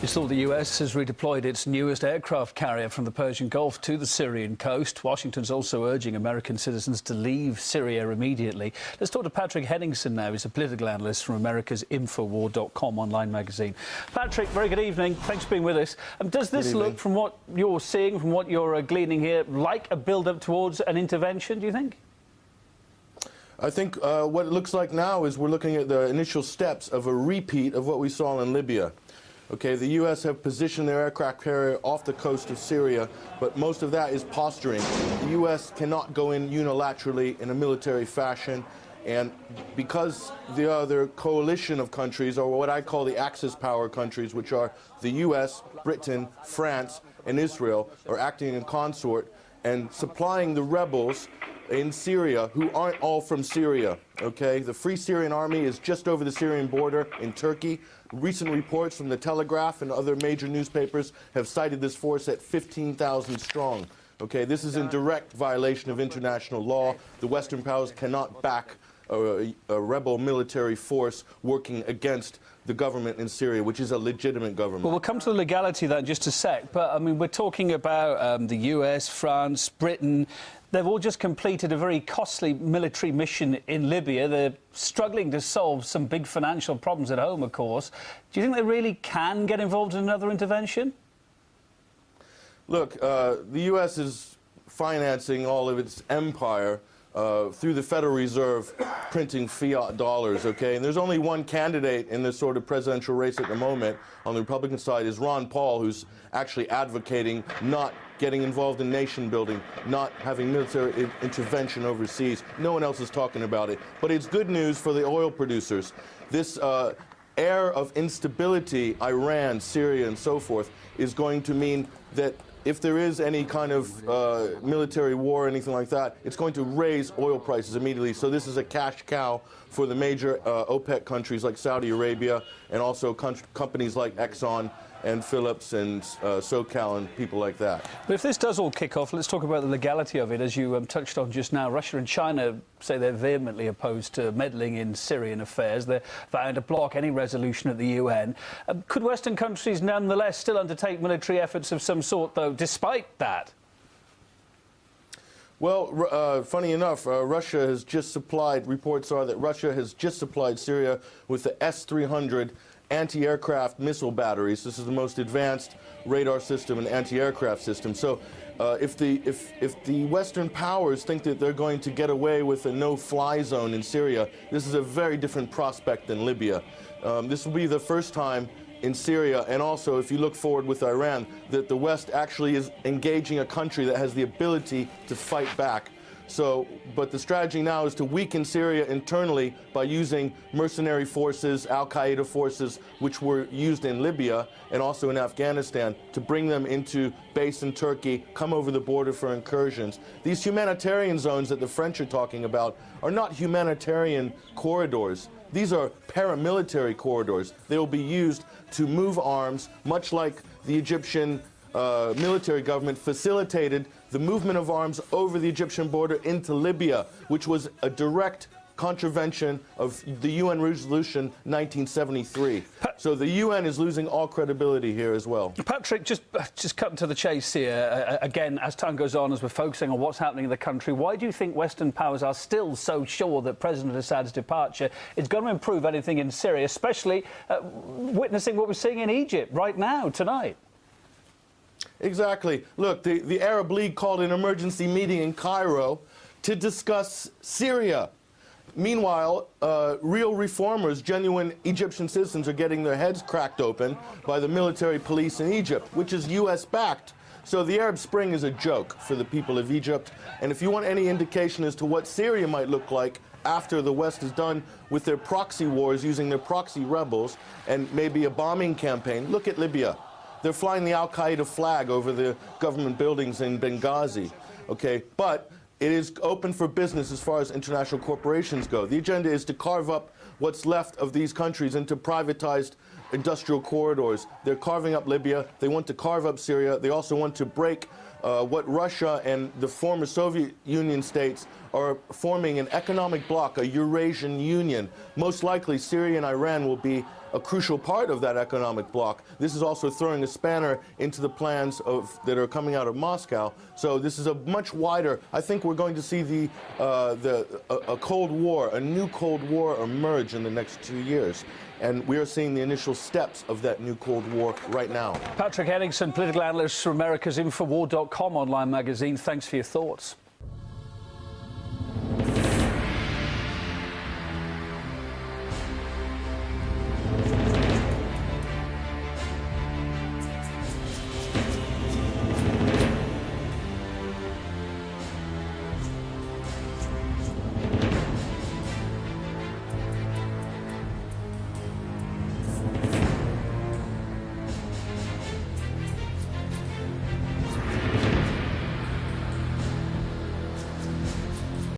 You saw the US has redeployed its newest aircraft carrier from the Persian Gulf to the Syrian coast. Washington's also urging American citizens to leave Syria immediately. Let's talk to Patrick Henningsen now. He's a political analyst from America's Infowar.com online magazine. Patrick, very good evening. Thanks for being with us. Does this look, from what you're seeing, from what you're gleaning here, like a build-up towards an intervention, do you think? I think what it looks like now is we're looking at the initial steps of a repeat of what we saw in Libya. Okay, the U.S. have positioned their aircraft carrier off the coast of Syria, but most of that is posturing. The U.S. cannot go in unilaterally in a military fashion, and because the other coalition of countries, or what I call the Axis power countries, which are the U.S., Britain, France, and Israel, are acting in consort and supplying the rebels in Syria, who aren't all from Syria, okay? The Free Syrian Army is just over the Syrian border in Turkey. Recent reports from the Telegraph and other major newspapers have cited this force at 15,000 strong, okay? This is in direct violation of international law. The Western powers cannot back a rebel military force working against the government in Syria, which is a legitimate government. Well, we'll come to the legality of that in just a sec, but, I mean, we're talking about the US, France, Britain. They've all just completed a very costly military mission in Libya. They're struggling to solve some big financial problems at home, of course. Do you think they really can get involved in another intervention? Look, the U.S. is financing all of its empire through the Federal Reserve printing fiat dollars, okay? And there's only one candidate in this sort of presidential race at the moment on the Republican side is Ron Paul, who's actually advocating not getting involved in nation building, not having military intervention overseas. No one else is talking about it. But it's good news for the oil producers. This air of instability, Iran, Syria, and so forth, is going to mean that if there is any kind of military war or anything like that, it's going to raise oil prices immediately. So this is a cash cow for the major OPEC countries like Saudi Arabia, and also companies like Exxon and Phillips and SoCal and people like that. But if this does all kick off, let's talk about the legality of it. As you touched on just now, Russia and China say they're vehemently opposed to meddling in Syrian affairs. They're vowing to block any resolution at the UN. Could Western countries nonetheless still undertake military efforts of some sort, though, despite that? Well, funny enough, Russia has just supplied, reports are that Russia has just supplied Syria with the S-300 anti-aircraft missile batteries. This is the most advanced radar system and anti-aircraft system. So if the Western powers think that they're going to get away with a no-fly zone in Syria, this is a very different prospect than Libya. This will be the first time in Syria, and also if you look forward with Iran, that the West actually is engaging a country that has the ability to fight back. So, but the strategy now is to weaken Syria internally by using mercenary forces, al-Qaeda forces, which were used in Libya and also in Afghanistan, to bring them into base in Turkey, come over the border for incursions. These humanitarian zones that the French are talking about are not humanitarian corridors. These are paramilitary corridors. They will be used to move arms, much like the Egyptian military government facilitated the movement of arms over the Egyptian border into Libya, which was a direct contravention of the UN resolution 1973. So the UN is losing all credibility here as well. Patrick, just cutting to the chase here, again, as time goes on, as we're focusing on what's happening in the country, why do you think Western powers are still so sure that President Assad's departure is going to improve anything in Syria, especially witnessing what we're seeing in Egypt right now, tonight? Exactly. Look, the Arab League called an emergency meeting in Cairo to discuss Syria. Meanwhile, real reformers, genuine Egyptian citizens, are getting their heads cracked open by the military police in Egypt, which is U.S.-backed. So the Arab Spring is a joke for the people of Egypt. And if you want any indication as to what Syria might look like after the West is done with their proxy wars, using their proxy rebels, and maybe a bombing campaign, look at Libya. They're flying the al-Qaeda flag over the government buildings in Benghazi, okay? But it is open for business as far as international corporations go. The agenda is to carve up what's left of these countries into privatized industrial corridors. They're carving up Libya. They want to carve up Syria. They also want to break what Russia and the former Soviet Union states are forming an economic bloc, a Eurasian Union. Most likely, Syria and Iran will be a crucial part of that economic bloc, this is also throwing a spanner into the plans that are coming out of Moscow. So this is a much wider. I think we're going to see a Cold War, a new Cold War emerge in the next 2 years. And we are seeing the initial steps of that new Cold War right now. Patrick Henningsen, political analyst for America's Infowar.com online magazine. Thanks for your thoughts.